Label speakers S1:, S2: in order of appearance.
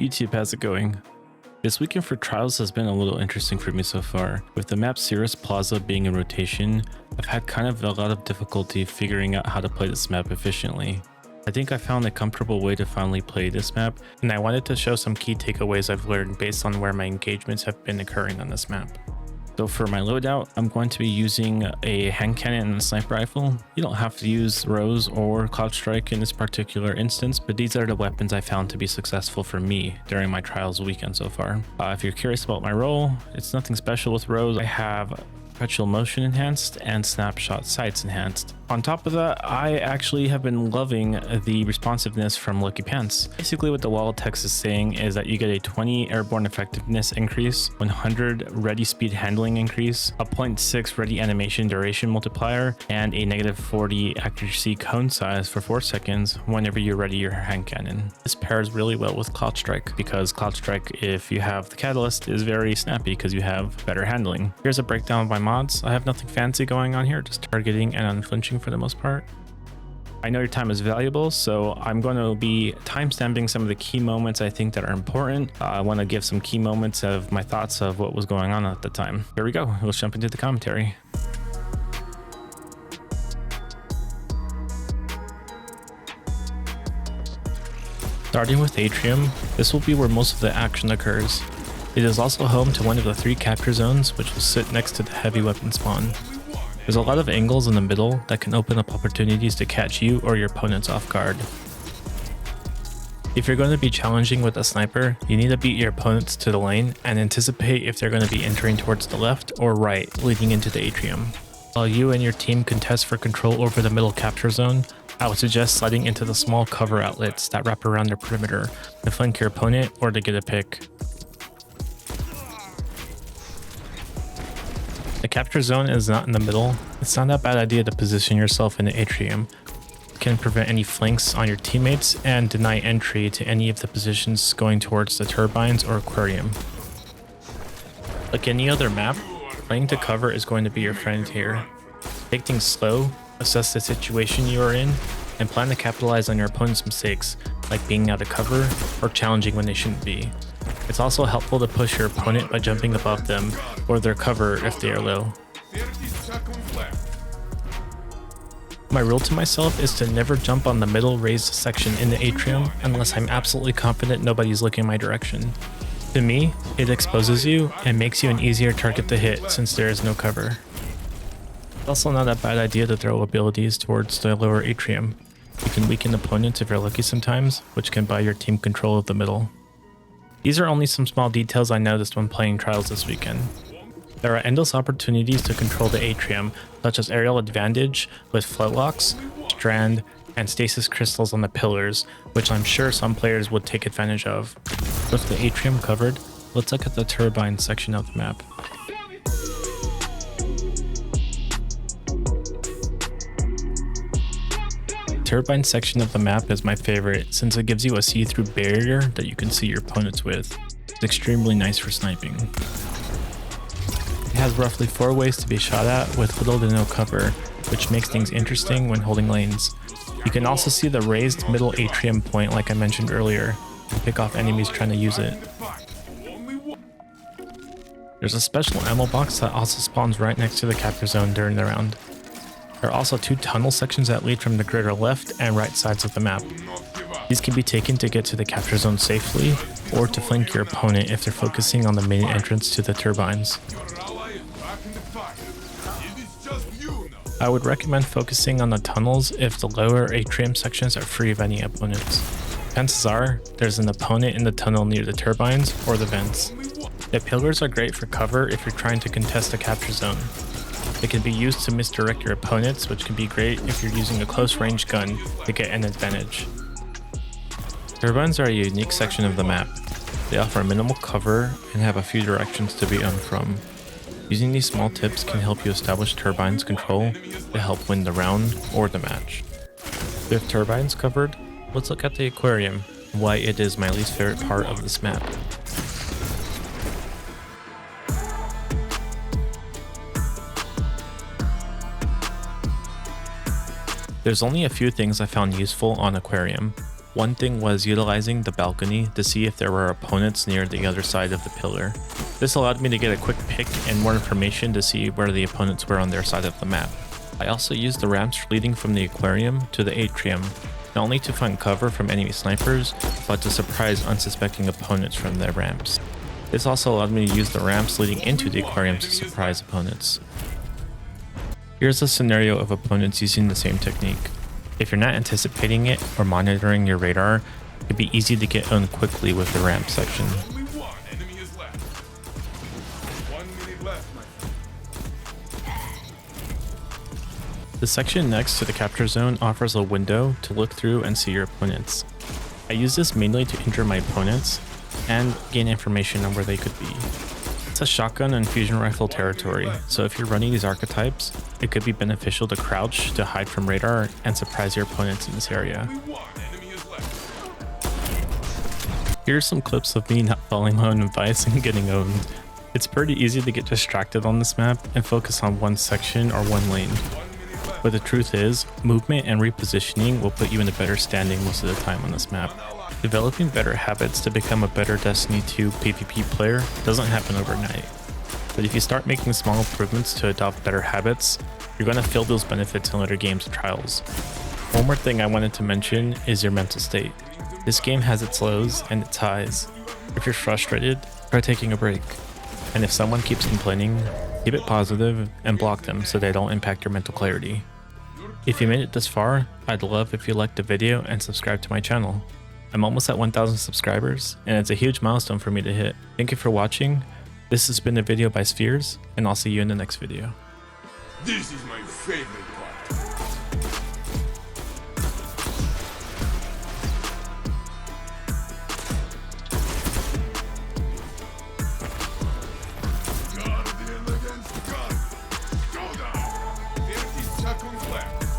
S1: YouTube, how's it going? This weekend for trials has been a little interesting for me so far. With the map Cirrus Plaza being in rotation, I've had kind of a lot of difficulty figuring out how to play this map efficiently. I think I found a comfortable way to finally play this map, and I wanted to show some key takeaways I've learned based on where my engagements have been occurring on this map. So for my loadout, I'm going to be using a hand cannon and a sniper rifle. You don't have to use Rose or Cloud Strike in this particular instance, but these are the weapons I found to be successful for me during my trials weekend so far. If you're curious about my role, it's nothing special with Rose. I have Perpetual Motion enhanced and Snapshot Sights enhanced. On top of that, I actually have been loving the responsiveness from Lucky Pants. Basically what the wall text is saying is that you get a 20 airborne effectiveness increase, 100 ready speed handling increase, a 0.6 ready animation duration multiplier, and a -40 accuracy cone size for 4 seconds whenever you ready your hand cannon. This pairs really well with Cloud Strike because Cloud Strike, if you have the catalyst, is very snappy because you have better handling. Here's a breakdown of my mods. I have nothing fancy going on here, just targeting and unflinching for the most part. I know your time is valuable, so I'm going to be timestamping some of the key moments I think that are important. I want to give some key moments of my thoughts of what was going on at the time. Here we go. Let's jump into the commentary. Starting with Atrium, this will be where most of the action occurs. It is also home to one of the 3 capture zones, which will sit next to the heavy weapon spawn. There's a lot of angles in the middle that can open up opportunities to catch you or your opponents off guard. If you're going to be challenging with a sniper, you need to beat your opponents to the lane and anticipate if they're going to be entering towards the left or right leading into the Atrium. While you and your team contest for control over the middle capture zone, I would suggest sliding into the small cover outlets that wrap around the perimeter to flank your opponent or to get a pick. The capture zone is not in the middle. It's not a bad idea to position yourself in the Atrium. It can prevent any flanks on your teammates and deny entry to any of the positions going towards the Turbines or Aquarium. Like any other map, playing to cover is going to be your friend here. Take things slow, assess the situation you are in, and plan to capitalize on your opponent's mistakes, like being out of cover or challenging when they shouldn't be. It's also helpful to push your opponent by jumping above them or their cover if they are low. My rule to myself is to never jump on the middle raised section in the Atrium unless I'm absolutely confident nobody's looking my direction. To me, it exposes you and makes you an easier target to hit since there is no cover. It's also not a bad idea to throw abilities towards the lower Atrium. You can weaken opponents if you're lucky sometimes, which can buy your team control of the middle. These are only some small details I noticed when playing trials this weekend. There are endless opportunities to control the Atrium, such as aerial advantage with floatlocks, strand, and stasis crystals on the pillars, which I'm sure some players would take advantage of. With the Atrium covered, let's look at the turbine section of the map. The turbine section of the map is my favorite since it gives you a see-through barrier that you can see your opponents with. It's extremely nice for sniping. It has roughly 4 ways to be shot at with little to no cover, which makes things interesting when holding lanes. You can also see the raised middle Atrium point like I mentioned earlier, and pick off enemies trying to use it. There's a special ammo box that also spawns right next to the capture zone during the round. There are also 2 tunnel sections that lead from the grid or left and right sides of the map. These can be taken to get to the capture zone safely, or to flank your opponent if they're focusing on the main entrance to the turbines. I would recommend focusing on the tunnels if the lower Atrium sections are free of any opponents. Chances are, there's an opponent in the tunnel near the turbines or the vents. The pillars are great for cover if you're trying to contest the capture zone. It can be used to misdirect your opponents, which can be great if you're using a close range gun to get an advantage. Turbines are a unique section of the map. They offer minimal cover and have a few directions to be aimed from. Using these small tips can help you establish turbines control to help win the round or the match. With turbines covered, let's look at the Aquarium and why it is my least favorite part of this map. There's only a few things I found useful on Aquarium. One thing was utilizing the balcony to see if there were opponents near the other side of the pillar. This allowed me to get a quick pick and more information to see where the opponents were on their side of the map. I also used the ramps leading from the Aquarium to the Atrium, not only to find cover from enemy snipers, but to surprise unsuspecting opponents from their ramps. This also allowed me to use the ramps leading into the Aquarium to surprise opponents. Here's a scenario of opponents using the same technique. If you're not anticipating it or monitoring your radar, it could be easy to get owned quickly with the ramp section. The section next to the capture zone offers a window to look through and see your opponents. I use this mainly to injure my opponents and gain information on where they could be. It's a shotgun and fusion rifle territory, so if you're running these archetypes, it could be beneficial to crouch to hide from radar and surprise your opponents in this area. Here's some clips of me not following my own advice and getting owned. It's pretty easy to get distracted on this map and focus on one section or one lane. But the truth is, movement and repositioning will put you in a better standing most of the time on this map. Developing better habits to become a better Destiny 2 PvP player doesn't happen overnight. But if you start making small improvements to adopt better habits, you're going to feel those benefits in later games and trials. One more thing I wanted to mention is your mental state. This game has its lows and its highs. If you're frustrated, try taking a break. And if someone keeps complaining, keep it positive and block them so they don't impact your mental clarity. If you made it this far, I'd love if you liked the video and subscribe to my channel. I'm almost at 1,000 subscribers, and it's a huge milestone for me to hit. Thank you for watching. This has been a video by Sphrz, and I'll see you in the next video.
S2: This is my favorite part.